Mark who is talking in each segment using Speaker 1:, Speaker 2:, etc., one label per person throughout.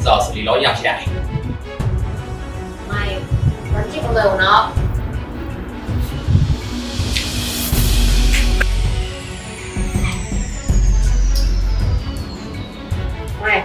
Speaker 1: giờ xử lý nó như nào chị Đại?
Speaker 2: Mày vẫn chip con người của nó. Mày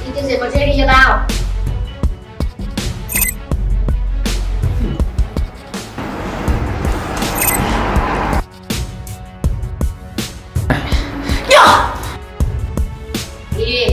Speaker 2: đi tiêu diệt con chết đi cho tao. Đi.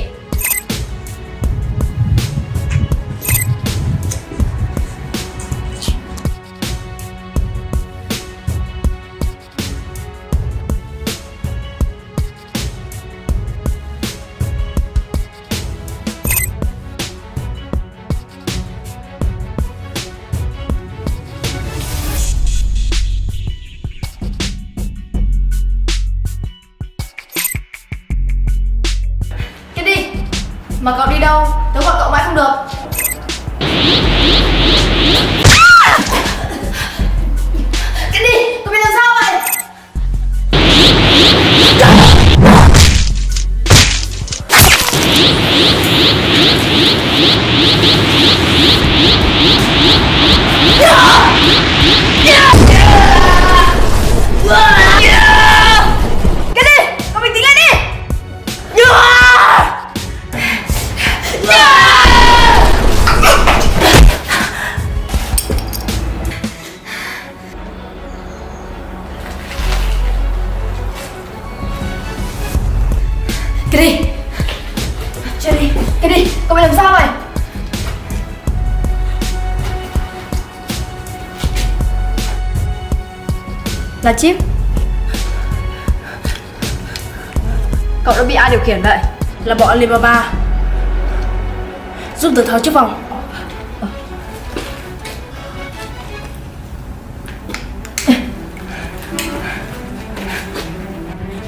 Speaker 3: Cái đi. Mà cậu đi đâu? Tớ gọi cậu mãi không được. Cái đi, cậu bị làm sao vậy? Cái gì? Cậu bình tĩnh lại đi. Cái đi. Chết đi. Cái đi, cậu bị làm sao vậy? Là chip. Cậu đã bị ai điều khiển vậy? Là bọn Alibaba. Giúp tớ tháo chiếc vòng.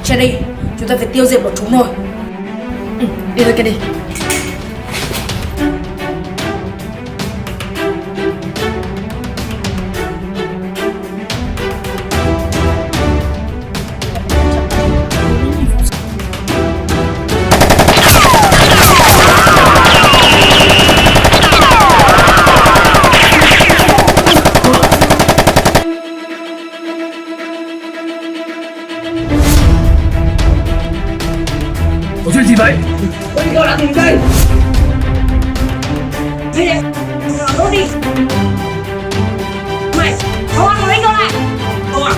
Speaker 3: Jenny, chúng ta phải tiêu diệt bọn chúng rồi. Đi thôi cái đi.
Speaker 4: Có chuyện gì vậy?
Speaker 5: Bây giờ đã tìm đây. Đi đây, đốt đi. Mày, không ăn lấy cơ lại. Không à?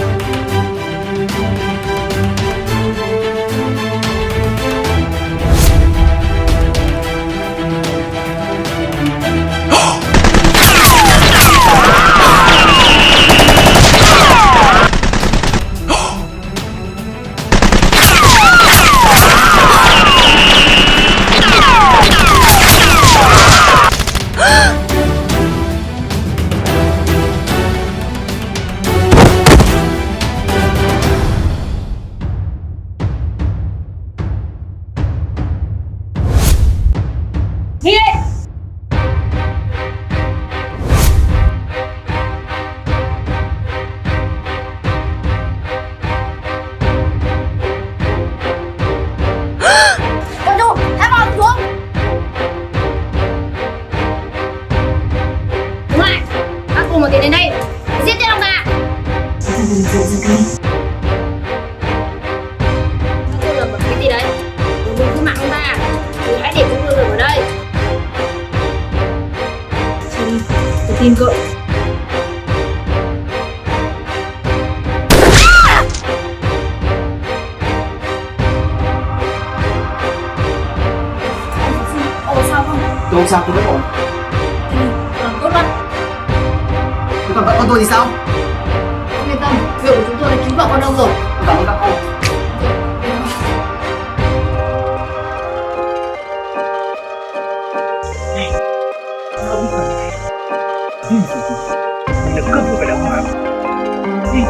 Speaker 5: Đi đây.
Speaker 3: Cậu chủ, thả bọn xuống.
Speaker 2: Đúng lại. Các cùng một tiến đến đây. Giết chết ông ta. Các cô làm một cái gì đấy? Đừng cứ mạng ông ta. Thì hãy để chúng tôi được ở đây. Tôi tin cậu.
Speaker 3: Sao không?
Speaker 4: Tôi không sao, tôi vẫn ổn.
Speaker 3: Làm tốt lắm.
Speaker 4: Thế còn vợ con tôi thì sao?
Speaker 3: Không yên tâm, việc của chúng tôi đã cứu vợ con ông rồi.
Speaker 4: Cảm ơn các cô. Mình được cướp của phải đàng hoàng. Đi.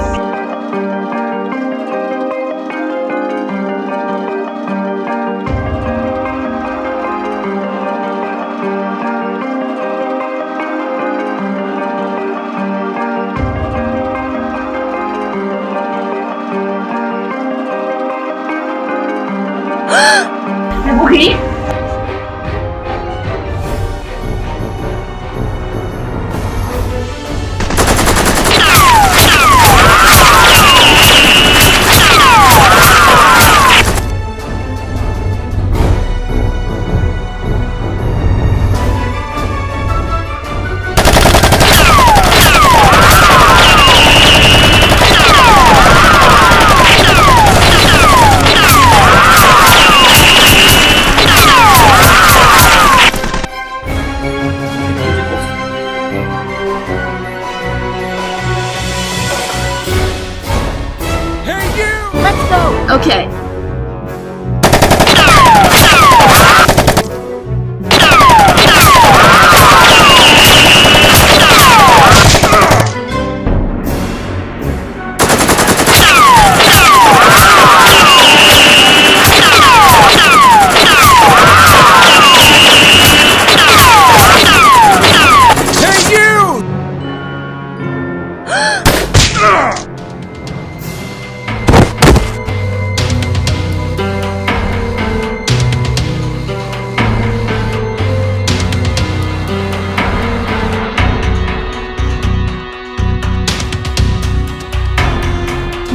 Speaker 2: Okay.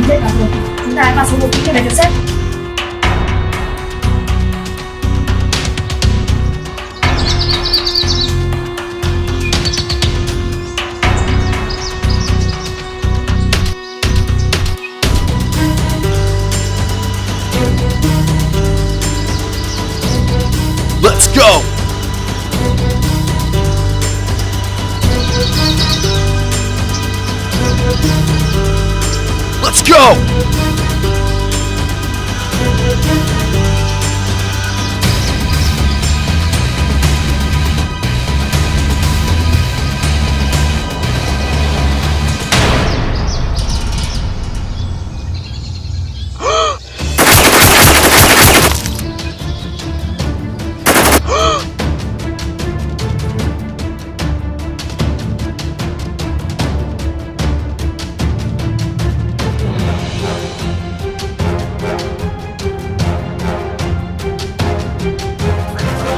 Speaker 3: Dễ cả rồi. Chúng ta hãy vào số 1 kỹ để được xếp.
Speaker 1: Let's go! Let's go!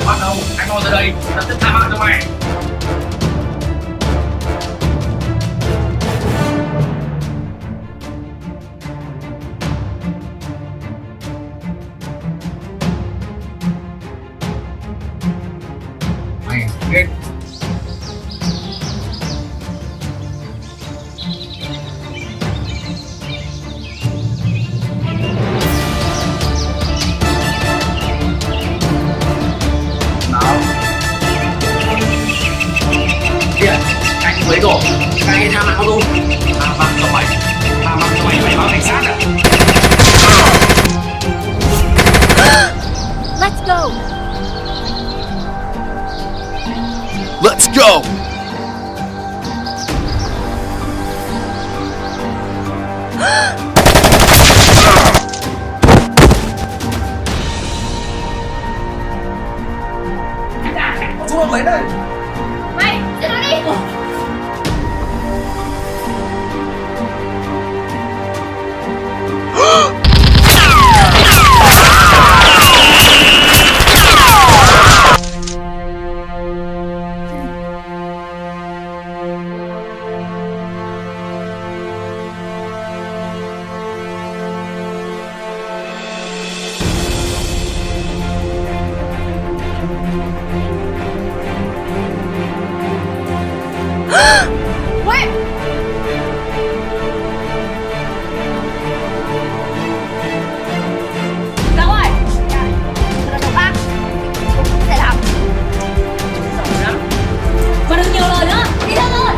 Speaker 4: Bắt đầu, anh ngồi ra đây, lập tức tha mạng cho mày. Mày, ghét. Nào. Kìa, anh mấy rồi, cái này tha mạng không? Tha mạng cho mày, tha mạng cho mày, mày báo cảnh sát à?
Speaker 3: Let's go.
Speaker 1: Let's go!
Speaker 4: Chú ơi, mấy đây?
Speaker 2: Mày, giết nó đi.
Speaker 3: Wait. Đâu rồi? Là đầu bạc. Không thể làm.
Speaker 2: Giỏi lắm.
Speaker 3: Mà đừng nhiều lời nữa. Đi theo tôi.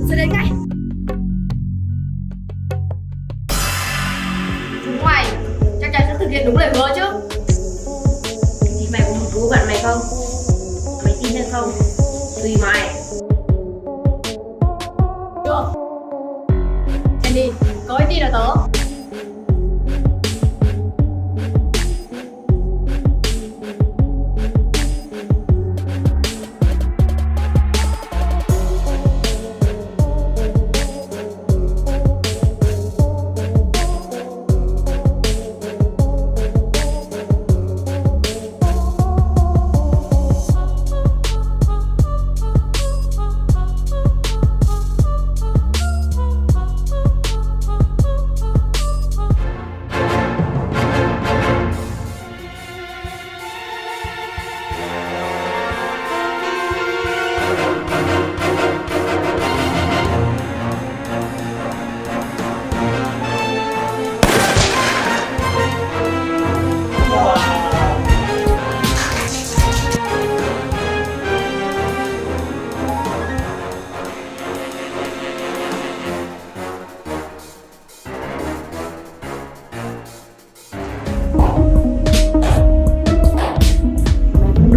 Speaker 3: Sẽ đến ngay.
Speaker 2: Chúng mày chắc chắn sẽ thực hiện đúng lời hứa chứ. Thì mày có muốn cứu bạn mày không? Mày tin hay không? Tùy mày.
Speaker 3: Được. Em đi. Có ai tin là tớ.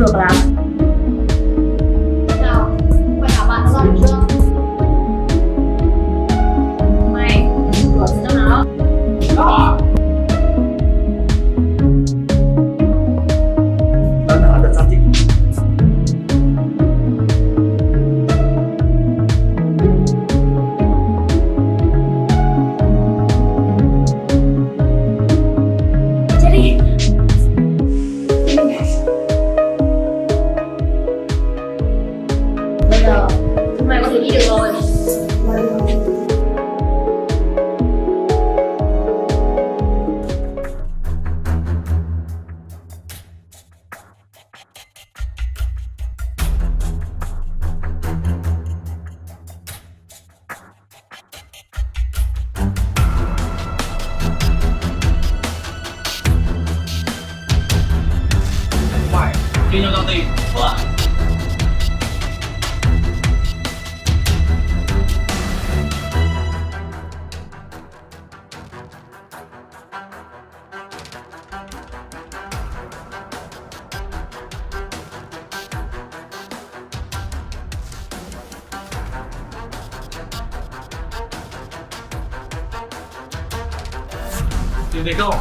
Speaker 2: được làm.
Speaker 3: Nào, quay hả bạn nó ra được chưa?
Speaker 2: Mày, cửa từ trong nào?
Speaker 4: Đó. Tao đã được giao dịch.
Speaker 3: Chết đi.
Speaker 2: Bây giờ mày có thể đi được rồi.
Speaker 4: Phải chia nhau giao tiền. Vâng. Tiền đấy không?